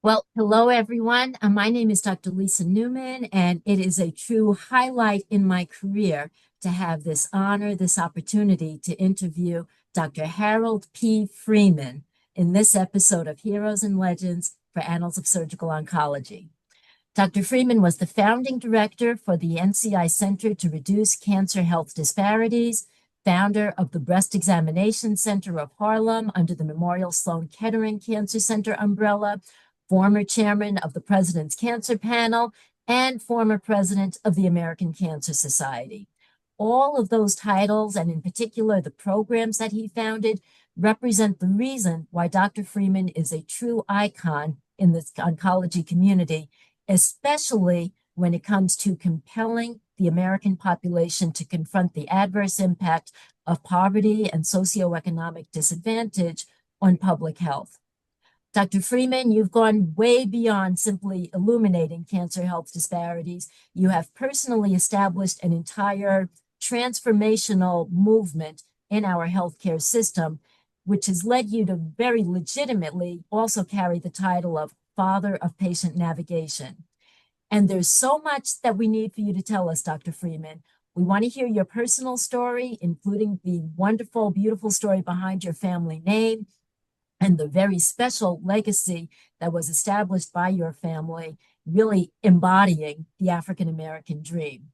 Well, hello everyone. My name is Dr. Lisa Newman, and it is a true highlight in my career to have this honor, this opportunity to interview Dr. Harold P. Freeman in this episode of Heroes and Legends for Annals of Surgical Oncology. Dr. Freeman was the founding director for the NCI Center to Reduce Cancer Health Disparities, founder of the Breast Examination Center of Harlem under the Memorial Sloan Kettering Cancer Center umbrella, former chairman of the President's Cancer Panel, and former president of the American Cancer Society. All of those titles, and in particular the programs that he founded, represent the reason why Dr. Freeman is a true icon in the oncology community, especially when it comes to compelling the American population to confront the adverse impact of poverty and socioeconomic disadvantage on public health. Dr. Freeman, you've gone way beyond simply illuminating cancer health disparities. You have personally established an entire transformational movement in our healthcare system, which has led you to very legitimately also carry the title of Father of Patient Navigation. And there's so much that we need for you to tell us, Dr. Freeman. We want to hear your personal story, including the wonderful, beautiful story behind your family name and the very special legacy that was established by your family, really embodying the African American dream.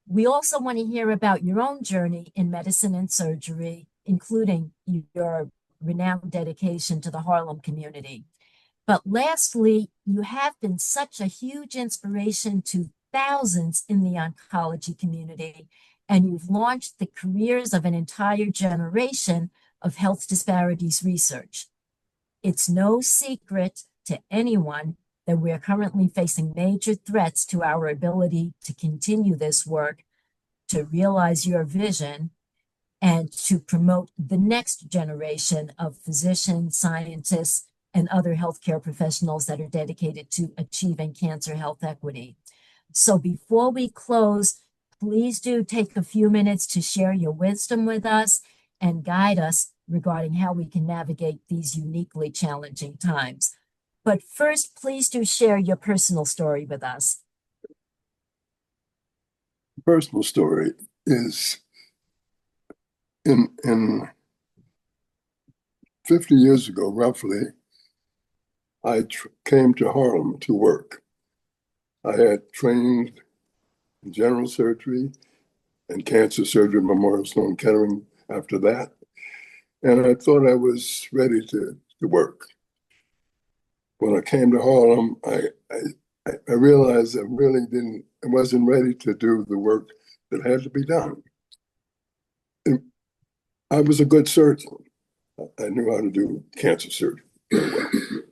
We also want to hear about your own journey in medicine and surgery, including your renowned dedication to the Harlem community. But lastly, you have been such a huge inspiration to thousands in the oncology community, and you've launched the careers of an entire generation of health disparities research. It's no secret to anyone that we're currently facing major threats to our ability to continue this work, to realize your vision, and to promote the next generation of physicians, scientists, and other healthcare professionals that are dedicated to achieving cancer health equity. So before we close, please do take a few minutes to share your wisdom with us and guide us regarding how we can navigate these uniquely challenging times. But first, please do share your personal story with us. Personal story is in 50 years ago, roughly, I came to Harlem to work. I had trained in general surgery and cancer surgery at Memorial Sloan Kettering after that. And I thought I was ready to work. When I came to Harlem, I realized I wasn't ready to do the work that had to be done. And I was a good surgeon. I knew how to do cancer surgery very well.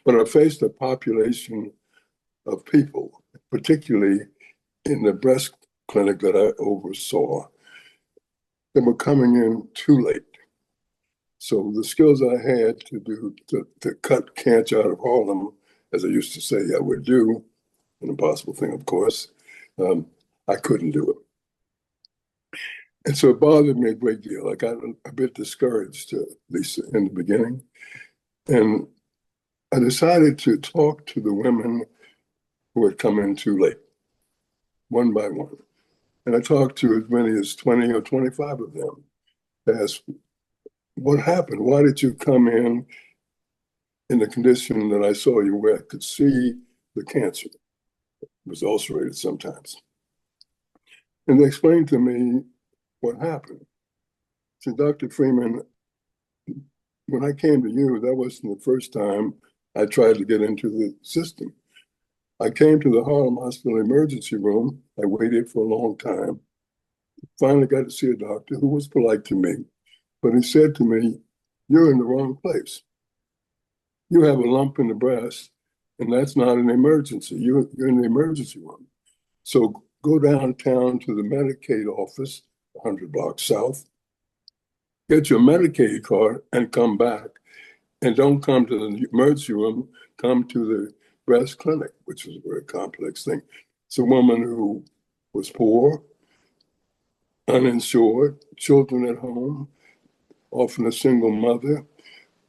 But I faced a population of people, particularly in the breast clinic that I oversaw, that were coming in too late. So the skills I had to cut cancer out of Harlem, as I used to say I would do, an impossible thing, of course, I couldn't do it. And so it bothered me a great deal. I got a bit discouraged, at least in the beginning. And I decided to talk to the women who had come in too late, one by one. And I talked to as many as 20 or 25 of them to ask, what happened? Why did you come in the condition that I saw you where I could see the cancer? It was ulcerated sometimes. And they explained to me what happened. So, Dr. Freeman, when I came to you, that wasn't the first time I tried to get into the system. I came to the Harlem Hospital emergency room. I waited for a long time. Finally got to see a doctor who was polite to me, but he said to me, "You're in the wrong place. You have a lump in the breast, and that's not an emergency. You're in the emergency room. So go downtown to the Medicaid office, 100 blocks south, get your Medicaid card, and come back. And don't come to the emergency room, come to the breast clinic," which was a very complex thing. It's a woman who was poor, uninsured, children at home, often a single mother.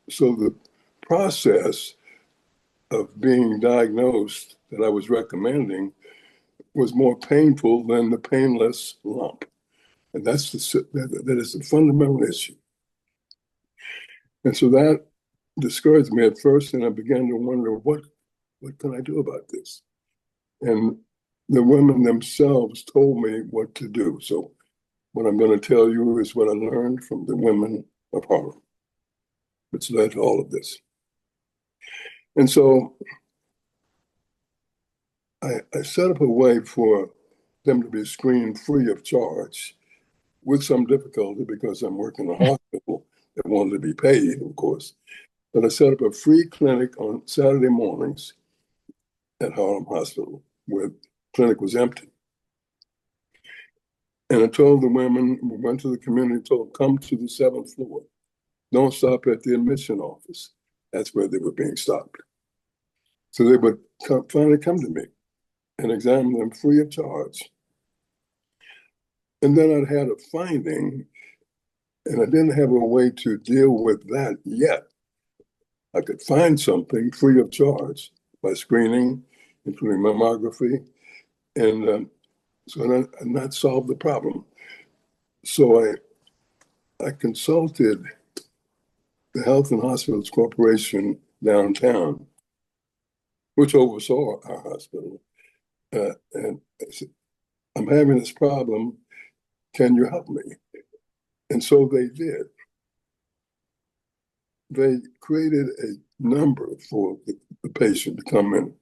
So the process of being diagnosed that I was recommending was more painful than the painless lump. And that is the fundamental issue. And so that discouraged me at first, and I began to wonder, what can I do about this? And the women themselves told me what to do. So what I'm going to tell you is what I learned from the women of Harlem, which led to all of this. And so I set up a way for them to be screened free of charge, with some difficulty because I'm working in a hospital that wanted to be paid, of course. But I set up a free clinic on Saturday mornings at Harlem Hospital, where the clinic was empty. And I told the women, we went to the community, told them, come to the 7th floor. Don't stop at the admission office. That's where they were being stopped. So they would finally come to me and examine them free of charge. And then I'd had a finding, and I didn't have a way to deal with that yet. I could find something free of charge by screening, including mammography, and not solve the problem. So I consulted the Health and Hospitals Corporation downtown, which oversaw our hospital, and I said, I'm having this problem. Can you help me? And so they did. They created a number for the patient to come in,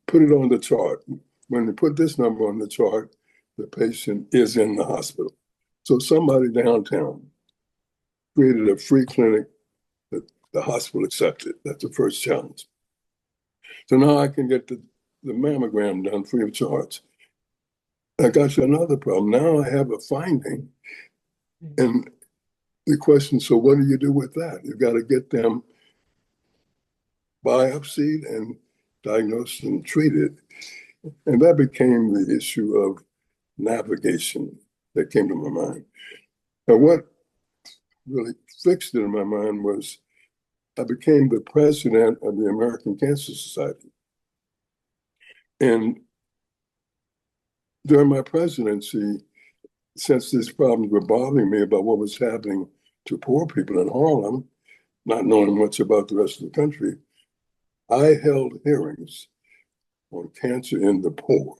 put it on the chart. When they put this number on the chart, the patient is in the hospital. So somebody downtown created a free clinic that the hospital accepted. That's the first challenge. So now I can get the mammogram done free of charge. I got you another problem. Now I have a finding. And the question, so what do you do with that? You've got to get them biopsied and diagnosed and treated. And that became the issue of navigation that came to my mind. Now, what really fixed it in my mind was I became the president of the American Cancer Society. And during my presidency, since these problems were bothering me about what was happening to poor people in Harlem, not knowing much about the rest of the country, I held hearings on cancer in the poor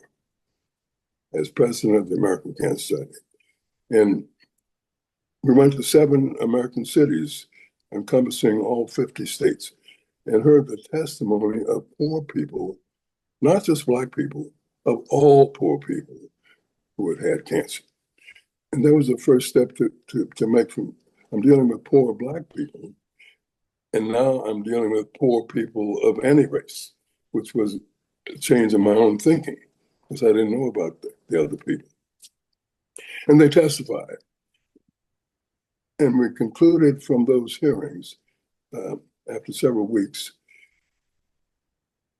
as president of the American Cancer Society. And we went to 7 American cities encompassing all 50 states and heard the testimony of poor people, not just Black people, of all poor people who had had cancer. And that was the first step to make from, I'm dealing with poor Black people, and now I'm dealing with poor people of any race, which was a change in my own thinking, because I didn't know about the other people. And they testified. And we concluded from those hearings, after several weeks,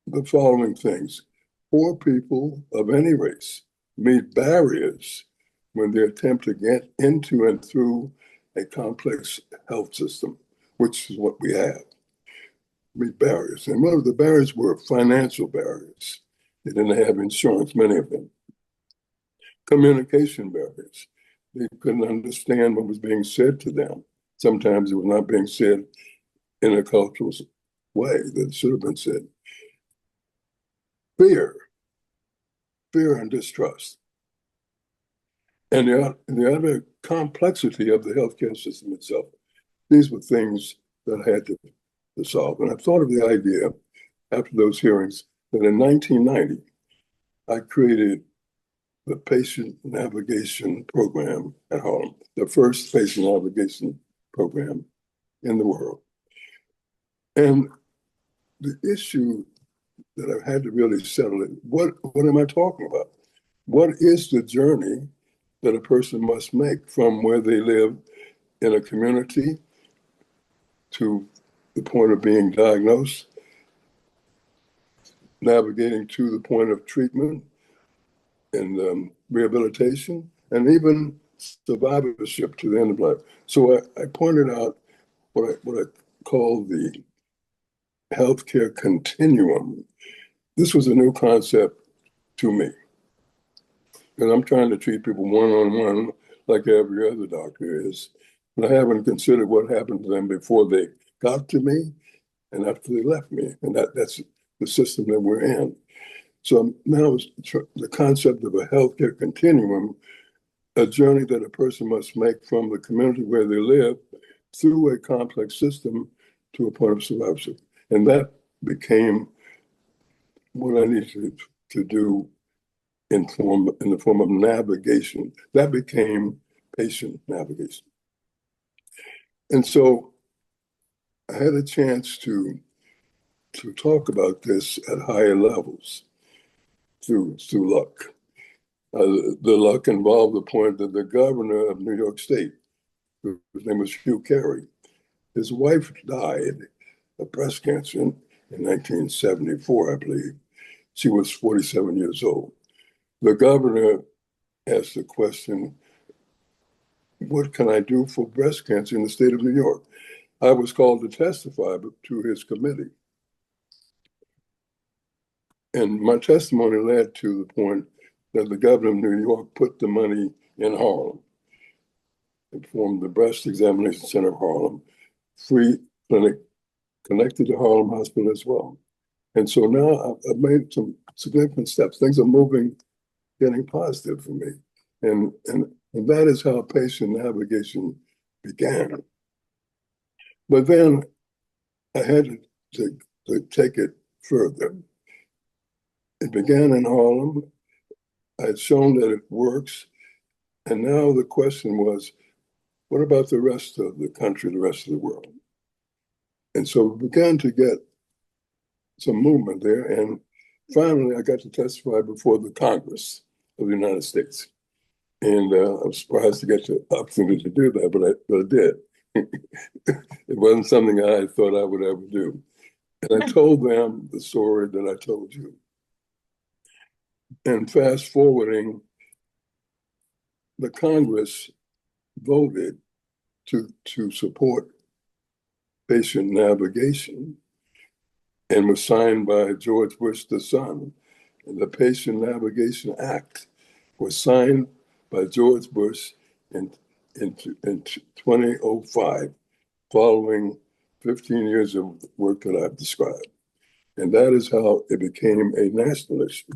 the following things. Poor people of any race meet barriers when they attempt to get into and through a complex health system, which is what we have. Meet barriers. And one of the barriers were financial barriers. They didn't have insurance, many of them. Communication barriers. They couldn't understand what was being said to them. Sometimes it was not being said in a cultural way that should have been said. Fear and distrust. And the other complexity of the healthcare system itself. These were things that I had to solve. And I thought of the idea after those hearings that in 1990, I created the patient navigation program at Harlem, the first patient navigation program in the world. And the issue that I've had to really settle is, what am I talking about? What is the journey that a person must make from where they live in a community to the point of being diagnosed, navigating to the point of treatment and rehabilitation, and even survivorship to the end of life. So I pointed out what I call the healthcare continuum. This was a new concept to me. And I'm trying to treat people one-on-one like every other doctor is. And I haven't considered what happened to them before they got to me and after they left me. And that's the system that we're in. So now the concept of a healthcare continuum, a journey that a person must make from the community where they live through a complex system to a point of survival. And that became what I needed to do in the form of navigation. That became patient navigation. And so I had a chance to talk about this at higher levels through luck. The luck involved the point that the governor of New York State, whose name was Hugh Carey, his wife died of breast cancer in 1974, I believe. She was 47 years old. The governor asked the question, what can I do for breast cancer in the state of New York? I was called to testify to his committee. And my testimony led to the point that the governor of New York put the money in Harlem. It formed the Breast Examination Center of Harlem, free clinic connected to Harlem Hospital as well. And so now I've made some significant steps. Things are moving, getting positive for me. And that is how patient navigation began. But then I had to take it further. It began in Harlem. I had shown that it works. And now the question was, what about the rest of the country, the rest of the world? And so we began to get some movement there. And finally, I got to testify before the Congress of the United States. And I was surprised to get the opportunity to do that, but I did. It wasn't something I thought I would ever do. And I told them the story that I told you. And fast forwarding, the Congress voted to support patient navigation and was signed by George Bush the son. And the Patient Navigation Act was signed by George Bush in 2005, following 15 years of work that I've described. And that is how it became a national issue.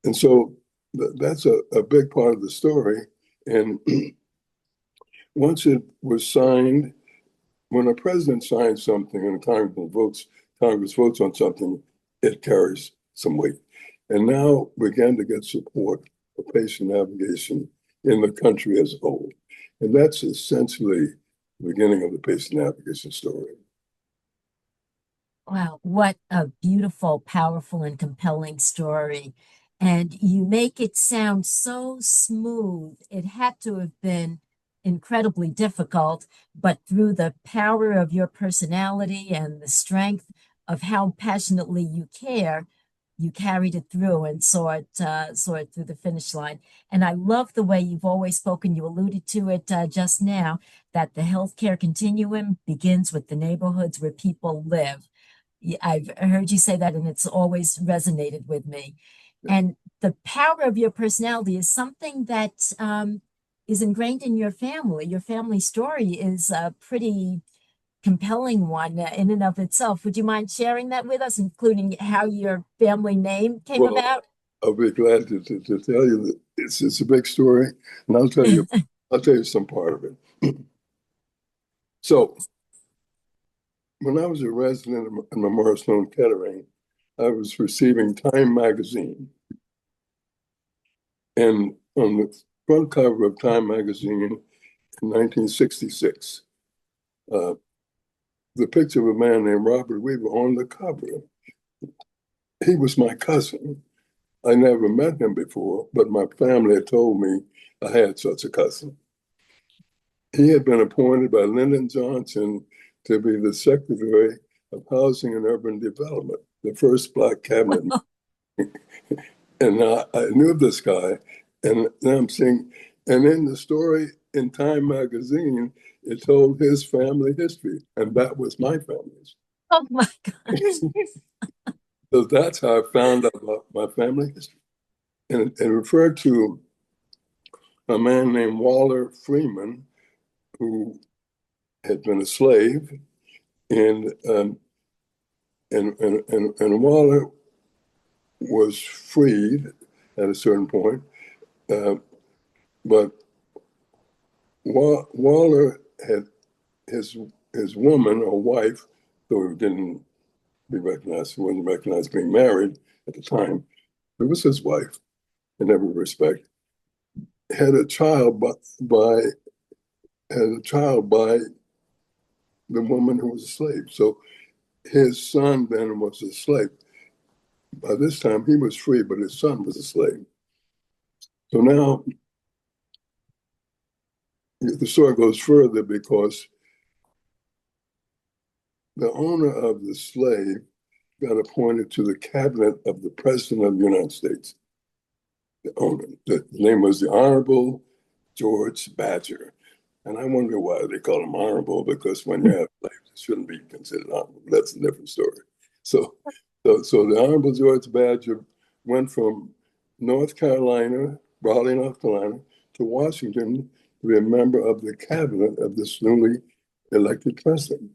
And so that's a big part of the story. And once it was signed, when a president signs something and Congress votes on something, it carries some weight. And now we began to get support for patient navigation in the country as a whole. And that's essentially the beginning of the patient navigation story. Wow, what a beautiful, powerful, and compelling story. And you make it sound so smooth. It had to have been incredibly difficult, but through the power of your personality and the strength of how passionately you care, you carried it through and saw it through the finish line. And I love the way you've always spoken. You alluded to it just now, that the healthcare continuum begins with the neighborhoods where people live. I've heard you say that, and it's always resonated with me. And the power of your personality is something that is ingrained in your family. Your family story is a pretty compelling one in and of itself. Would you mind sharing that with us, including how your family name came about? I'll be glad to tell you that it's a big story, and I'll tell you some part of it. So when I was a resident in Memorial Sloan Kettering, I was receiving Time magazine. And on the front cover of Time magazine in 1966, the picture of a man named Robert Weaver on the cover. He was my cousin. I never met him before, but my family had told me I had such a cousin. He had been appointed by Lyndon Johnson to be the Secretary of Housing and Urban Development, the first Black cabinet. And I knew this guy, and now I'm seeing, and in the story in Time magazine, it told his family history, and that was my family's. Oh my God. So that's how I found out about my family history. And it referred to a man named Waller Freeman, who had been a slave, and Waller was freed at a certain point, uh, but Waller had his woman or wife, though he didn't be recognized, he wasn't recognized being married at the time. It was his wife in every respect. Had a child by the woman who was a slave. So his son then was a slave. By this time, he was free, but his son was a slave. So now the story goes further because the owner of the slave got appointed to the cabinet of the President of the United States. The owner, the name was the Honorable George Badger. And I wonder why they call him honorable, because when you have slaves, it shouldn't be considered honorable. That's a different story. So the Honorable George Badger went from North Carolina, Raleigh, North Carolina, to Washington to be a member of the cabinet of this newly elected president,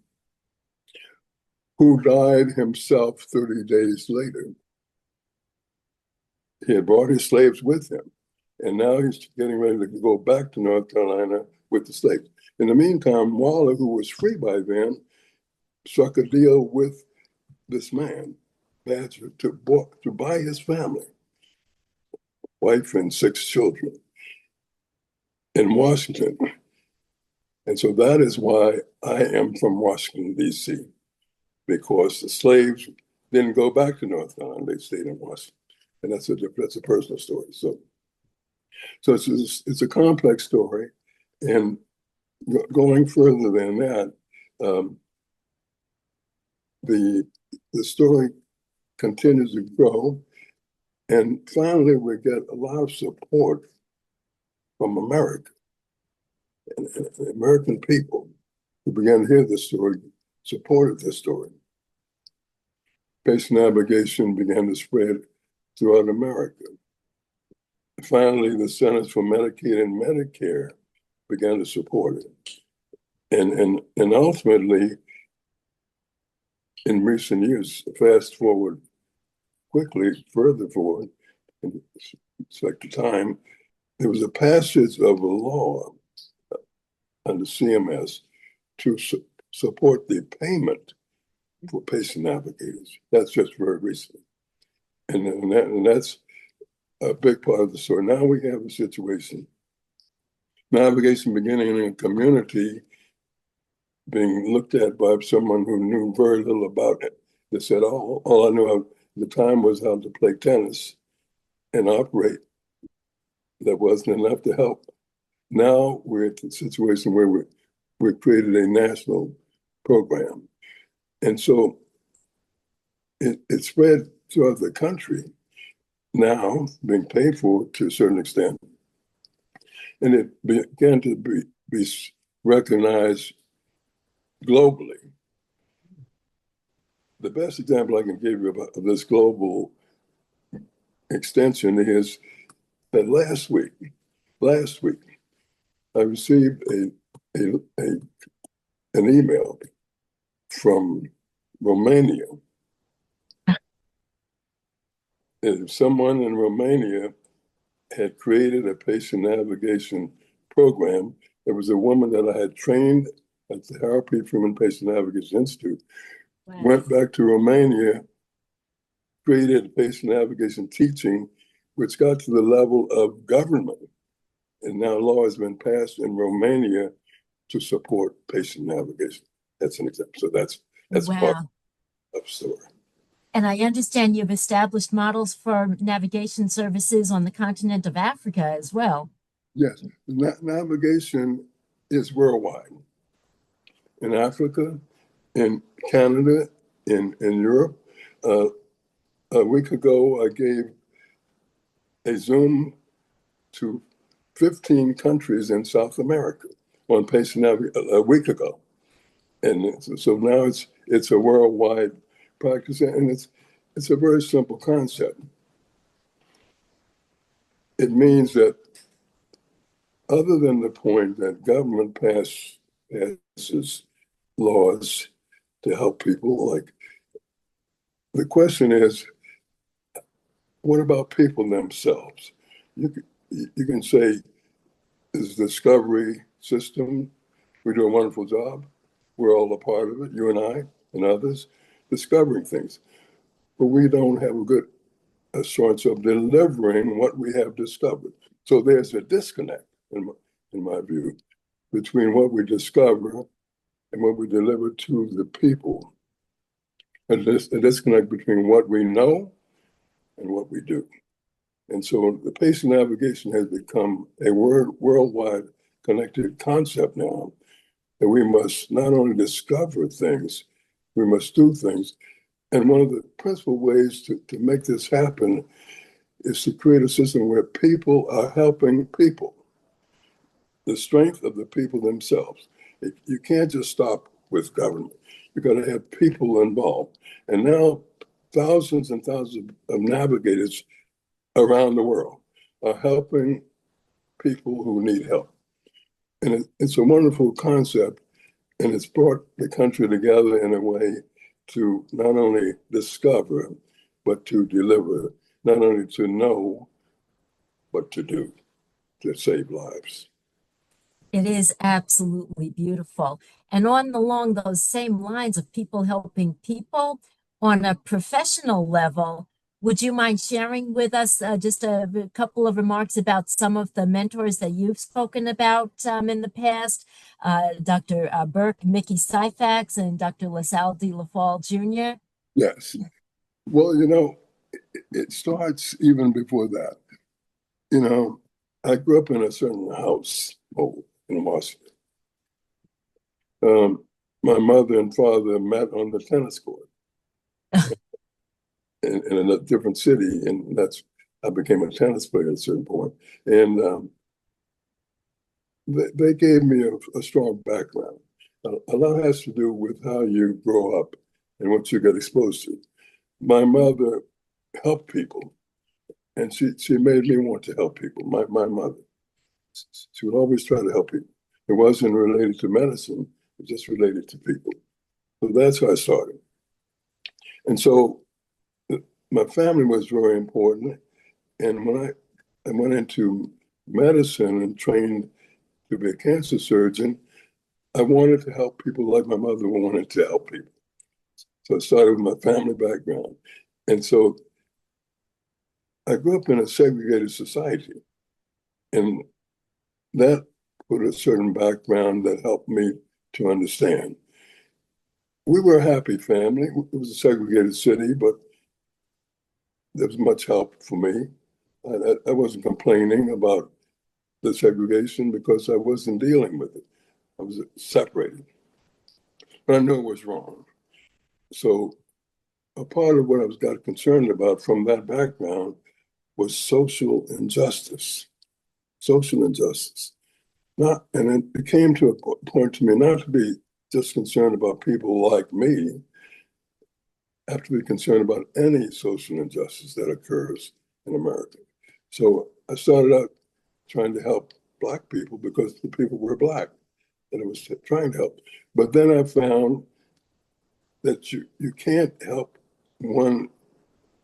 who died himself 30 days later. He had brought his slaves with him, and now he's getting ready to go back to North Carolina with the slaves. In the meantime, Waller, who was free by then, struck a deal with this man, Badger, to buy his family, wife and 6 children, in Washington. And so that is why I am from Washington, D.C., because the slaves didn't go back to North Carolina, they stayed in Washington. And that's a personal story. So it's a complex story. And going further than that, um, the story continues to grow. And finally, we get a lot of support from America and the American people who began to hear this story, supported this story. Patient navigation began to spread throughout America. Finally, the Centers for Medicaid and Medicare began to support it. And ultimately, in recent years, fast forward quickly, further forward, in respect to time, there was a passage of a law under CMS to support the payment for patient navigators. That's just very recent. And that's a big part of the story. Now we have a situation, navigation beginning in a community being looked at by someone who knew very little about it. They said, all I knew at the time was how to play tennis and operate. That wasn't enough to help. Now we're at the situation where we've created a national program. And so it spread throughout the country now, being paid for to a certain extent. And it began to be recognized globally. The best example I can give you about this global extension is that last week, I received an email from Romania. And someone in Romania had created a patient navigation program. There was a woman that I had trained at the Harold P. Freeman Patient Navigation Institute, Wow. went back to Romania, created patient navigation teaching, which got to the level of government. And now law has been passed in Romania to support patient navigation. That's an example. So that's part Wow. of the story. And I understand you've established models for navigation services on the continent of Africa as well. Yes, navigation is worldwide. In Africa, in Canada, in Europe. A week ago, I gave a Zoom to 15 countries in South America on patient navigation a week ago. And so now it's a worldwide practice, and it's a very simple concept. It means that other than the point that government passes laws to help people, like the question is, what about people themselves? You can say, is the discovery system, we do a wonderful job. We're all a part of it, you and I and others, discovering things. But we don't have a good assurance of delivering what we have discovered. So there's a disconnect, in my view, between what we discover and what we deliver to the people. And there's a disconnect between what we know and what we do. And so the patient navigation has become a worldwide connected concept now, that we must not only discover things, we must do things. And one of the principal ways to make this happen is to create a system where people are helping people, the strength of the people themselves. You can't just stop with government. You've got to have people involved. And now thousands and thousands of navigators around the world are helping people who need help. And it's a wonderful concept, and it's brought the country together in a way to not only discover, but to deliver, not only to know, but to do, to save lives. It is absolutely beautiful. And along those same lines of people helping people on a professional level, would you mind sharing with us just a couple of remarks about some of the mentors that you've spoken about in the past? Dr. Burke, Mickey Syphax, and Dr. LaSalle de La Fall Jr.? Yes. Well, it starts even before that. I grew up in a certain house in Washington. My mother and father met on the tennis court in a different city, and I became a tennis player at a certain point. And they gave me a strong background. A lot has to do with how you grow up and what you get exposed to. My mother helped people, and she made me want to help people. My mother, she would always try to help people. It wasn't related to medicine, it just related to people. So that's how I started. And so my family was very important. And when I went into medicine and trained to be a cancer surgeon, I wanted to help people like my mother wanted to help people. So I started with my family background. And so I grew up in a segregated society. And that put a certain background that helped me to understand. We were a happy family. It was a segregated city, but there was much help for me. I wasn't complaining about the segregation because I wasn't dealing with it. I was separated. But I knew it was wrong. So a part of what I got concerned about from that background was social injustice. Social injustice. And it came to a point to me not to be just concerned about people like me. I have to be concerned about any social injustice that occurs in America. So I started out trying to help Black people because the people were Black that I was trying to help. But then I found that you can't help one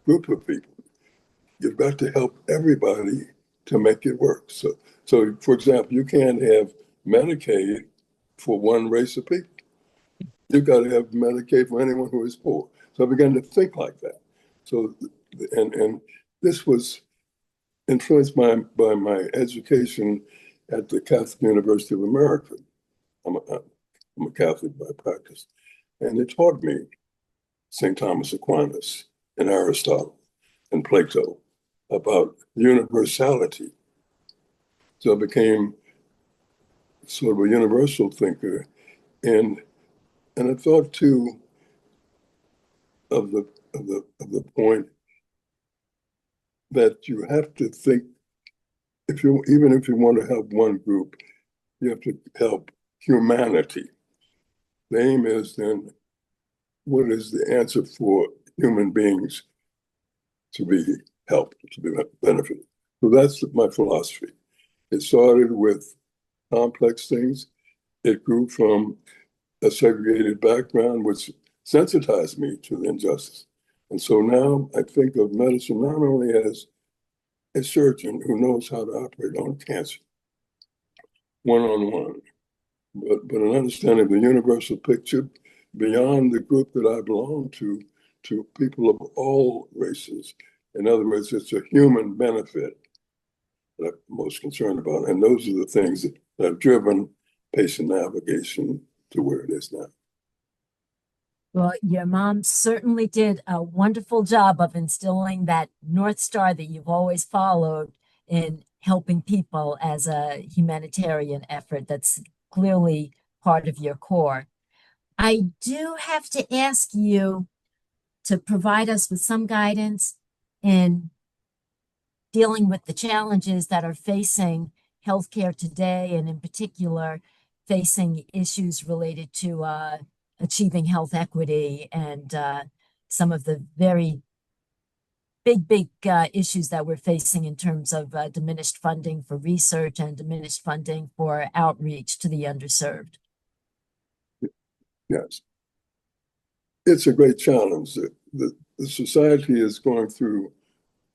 group of people. You've got to help everybody to make it work. So for example, you can't have Medicaid for one race of people. You've got to have Medicaid for anyone who is poor. So I began to think like that. So, and this was influenced by my education at the Catholic University of America. I'm a Catholic by practice. And it taught me St. Thomas Aquinas and Aristotle and Plato about universality. So I became sort of a universal thinker. And I thought too of the point that you have to think, even if you want to help one group, you have to help humanity. the aim is then, what is the answer for human beings to be helped, to be benefited? So that's my philosophy. It started with complex things. It grew from a segregated background, which sensitized me to the injustice. And so now I think of medicine not only as a surgeon who knows how to operate on cancer one-on-one, but an understanding of the universal picture beyond the group that I belong to people of all races. In other words, it's a human benefit that I'm most concerned about. And those are the things that have driven patient navigation to where it is now. Well, your mom certainly did a wonderful job of instilling that North Star that you've always followed in helping people as a humanitarian effort. That's clearly part of your core. I do have to ask you to provide us with some guidance in dealing with the challenges that are facing healthcare today, and in particular, facing issues related to achieving health equity and some of the very big issues that we're facing in terms of diminished funding for research and diminished funding for outreach to the underserved. Yes. It's a great challenge. The society is going through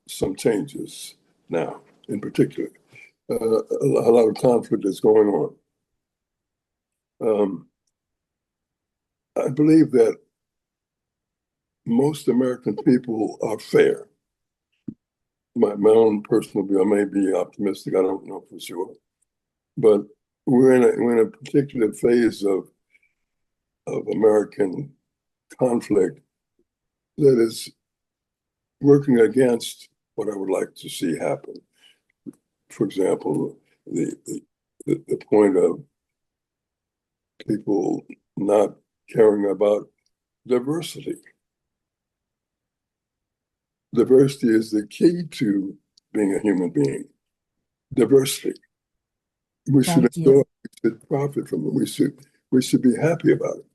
some changes now, in particular. A lot of conflict is going on. I believe that most American people are fair. My own personal view, I may be optimistic, I don't know for sure. But we're in a particular phase of American conflict that is working against what I would like to see happen. For example, the point of people not caring about diversity. Diversity is the key to being a human being. Diversity. We should Thank enjoy you. it, we should profit from it. We should be happy about it.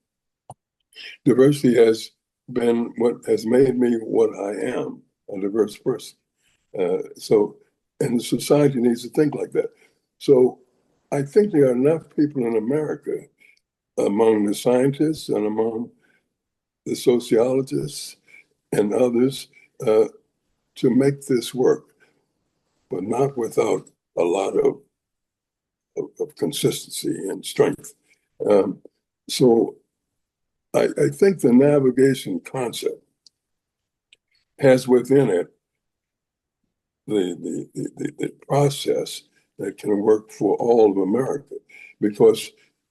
Diversity has been what has made me what I am, a diverse person. And the society needs to think like that. So I think there are enough people in America, among the scientists and among the sociologists and others, to make this work, but not without a lot of consistency and strength. So I think the navigation concept has within it the process that can work for all of America. Because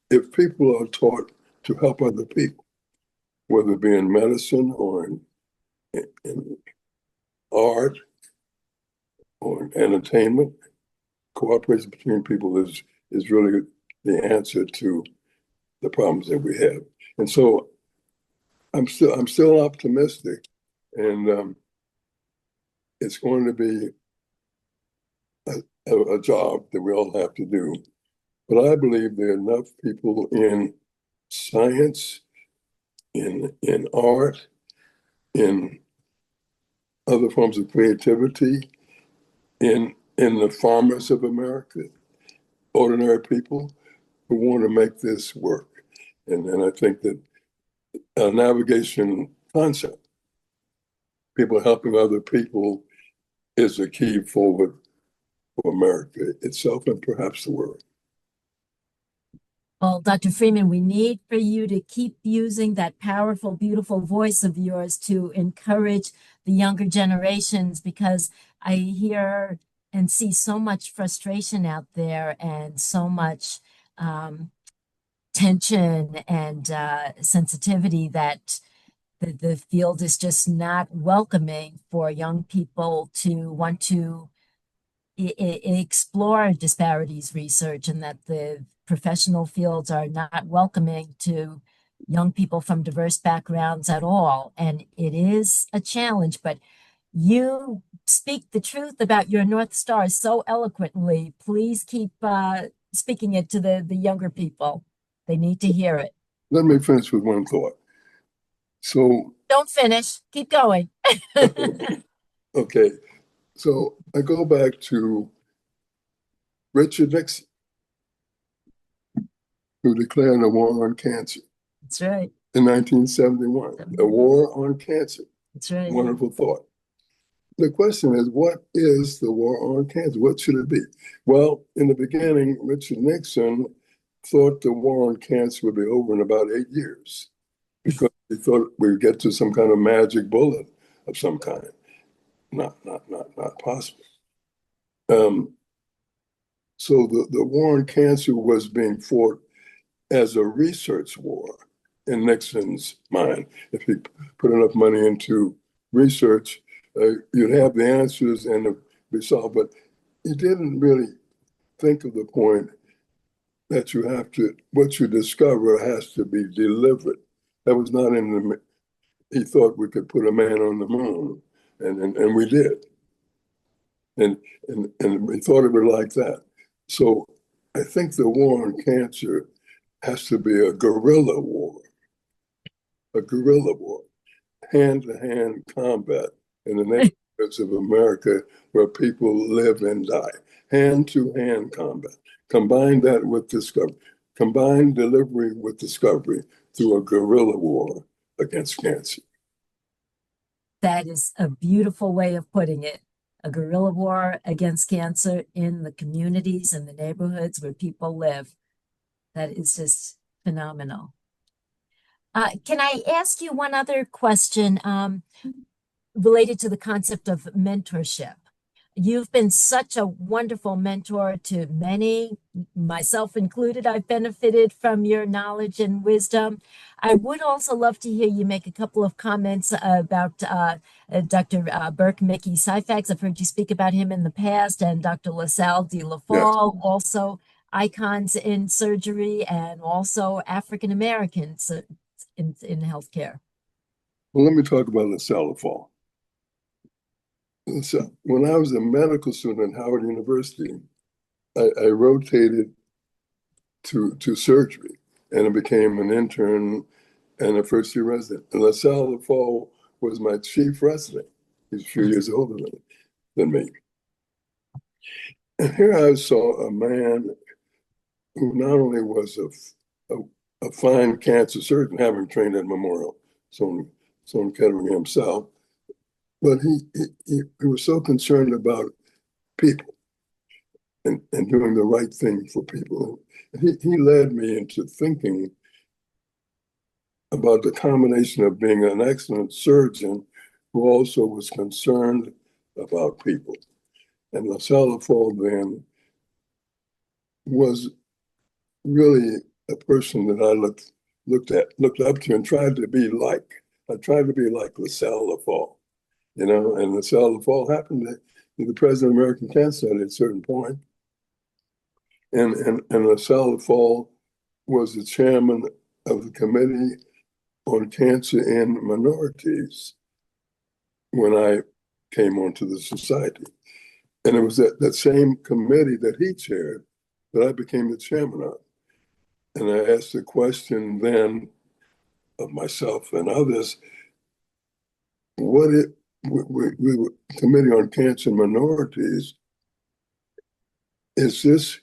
if people are taught to help other people, whether it be in medicine or in art or in entertainment, cooperation between people is really the answer to the problems that we have. And so I'm still optimistic, and it's going to be a job that we all have to do. But I believe there are enough people in science, in art, in other forms of creativity, in the farmers of America, ordinary people who want to make this work. And I think that a navigation concept, people helping other people, is a key forward for America itself and perhaps the world. Well, Dr. Freeman, we need for you to keep using that powerful, beautiful voice of yours to encourage the younger generations, because I hear and see so much frustration out there and so much tension and sensitivity that the field is just not welcoming for young people to want to explore disparities research, and that the professional fields are not welcoming to young people from diverse backgrounds at all. And it is a challenge, but you speak the truth about your North Star so eloquently. Please keep speaking it to the younger people. They need to hear it. let me finish with one thought. So, Don't finish. Keep going. okay, so I go back to Richard Nixon, who declared a war on cancer That's right. in 1971. A war on cancer. That's right. Wonderful thought. The question is, what is the war on cancer? What should it be? Well, in the beginning, Richard Nixon thought the war on cancer would be over in about 8 years because he thought we'd get to some kind of magic bullet of some kind. Not possible. So the war on cancer was being fought as a research war in Nixon's mind. If he put enough money into research, you'd have the answers and it'd be solved. But he didn't really think of the point that what you discover has to be delivered. That was not in the, he thought we could put a man on the moon, and we did. And we thought it would like that. So I think the war on cancer has to be a guerrilla war, hand-to-hand combat in the neighborhoods of America where people live and die. Hand-to-hand combat. Combine that with discovery. Combine delivery with discovery through a guerrilla war against cancer. That is a beautiful way of putting it. A guerrilla war against cancer in the communities and the neighborhoods where people live. That is just phenomenal. Can I ask you one other question related to the concept of mentorship? You've been such a wonderful mentor to many, myself included. I've benefited from your knowledge and wisdom. I would also love to hear you make a couple of comments about Dr. Burke Mickey Syfax. I've heard you speak about him in the past, and Dr. LaSalle de la Yes. Fall, also icons in surgery and also African Americans in healthcare. Well, let me talk about LaSalle Fall. So when I was a medical student at Howard University, I rotated to surgery and I became an intern and a first year resident. And LaSalle Fall was my chief resident. He's a few years older than me. And here I saw a man who not only was a fine cancer surgeon, having trained at Memorial Sloan Kettering himself, but he was so concerned about people and doing the right thing for people. And he led me into thinking about the combination of being an excellent surgeon who also was concerned about people. And LaSalle Fall then was really a person that I looked up to and tried to be like. I tried to be like LaSalle Fall, and LaSalle Fall happened to be the president of American Cancer Society at a certain point. And LaSalle Fall was the chairman of the Committee on Cancer in Minorities when I came onto the society. And it was that same committee that he chaired that I became the chairman of. And I asked the question then of myself and others, we Committee on Cancer in Minorities, is this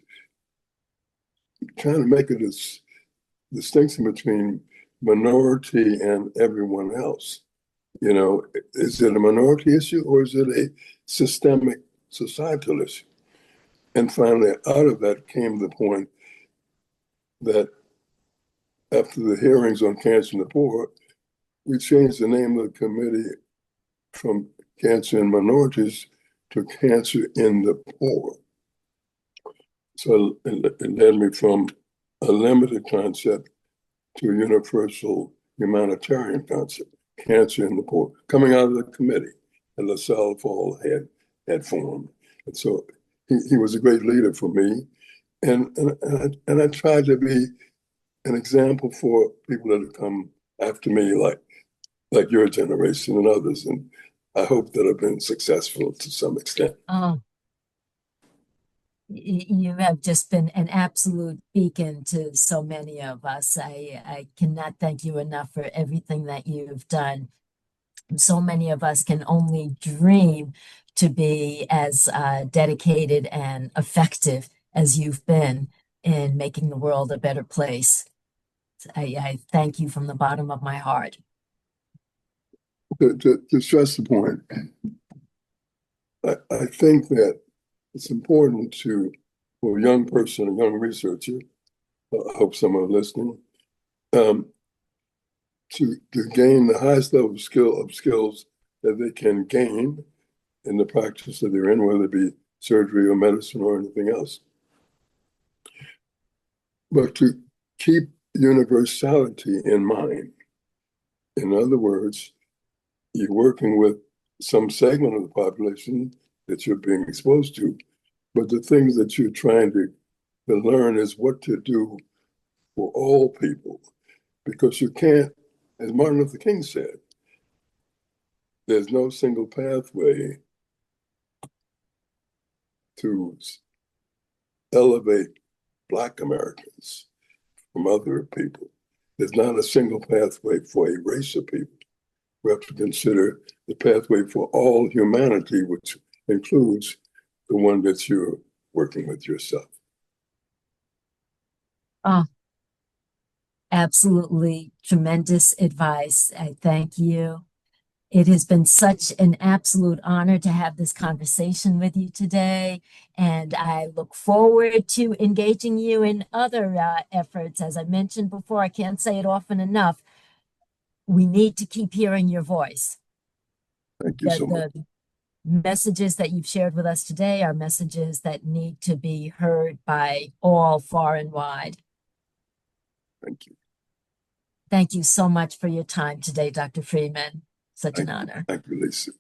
trying to make a distinction between minority and everyone else? Is it a minority issue or is it a systemic societal issue? And finally, out of that came the point that after the hearings on cancer in the poor, we changed the name of the committee from Cancer in Minorities to Cancer in the Poor. So it led me from a limited concept to a universal humanitarian concept, cancer in the poor, coming out of the committee that LaSalle Fall had formed. And so he was a great leader for me. And I tried to be an example for people that have come after me, like your generation and others. And I hope that I've been successful to some extent. Oh, You have just been an absolute beacon to so many of us. I cannot thank you enough for everything that you've done. So many of us can only dream to be as dedicated and effective as you've been in making the world a better place. I thank you from the bottom of my heart. To stress the point, I think that it's important for a young person, a young researcher, I hope someone listening, um, to gain the highest level of skills that they can gain in the practice that they're in, whether it be surgery or medicine or anything else. But to keep universality in mind. In other words, you're working with some segment of the population that you're being exposed to, but the things that you're trying to learn is what to do for all people, because you can't, as Martin Luther King said, there's no single pathway to elevate Black Americans from other people. There's not a single pathway for a race of people. We have to consider the pathway for all humanity, which includes the one that you're working with yourself. Oh, absolutely tremendous advice. I thank you. It has been such an absolute honor to have this conversation with you today, and I look forward to engaging you in other efforts. As I mentioned before, I can't say it often enough. We need to keep hearing your voice. Thank you so much. The messages that you've shared with us today are messages that need to be heard by all far and wide. Thank you. Thank you so much for your time today, Dr. Freeman. Such an Thank you. honor. Thank you, Lisa.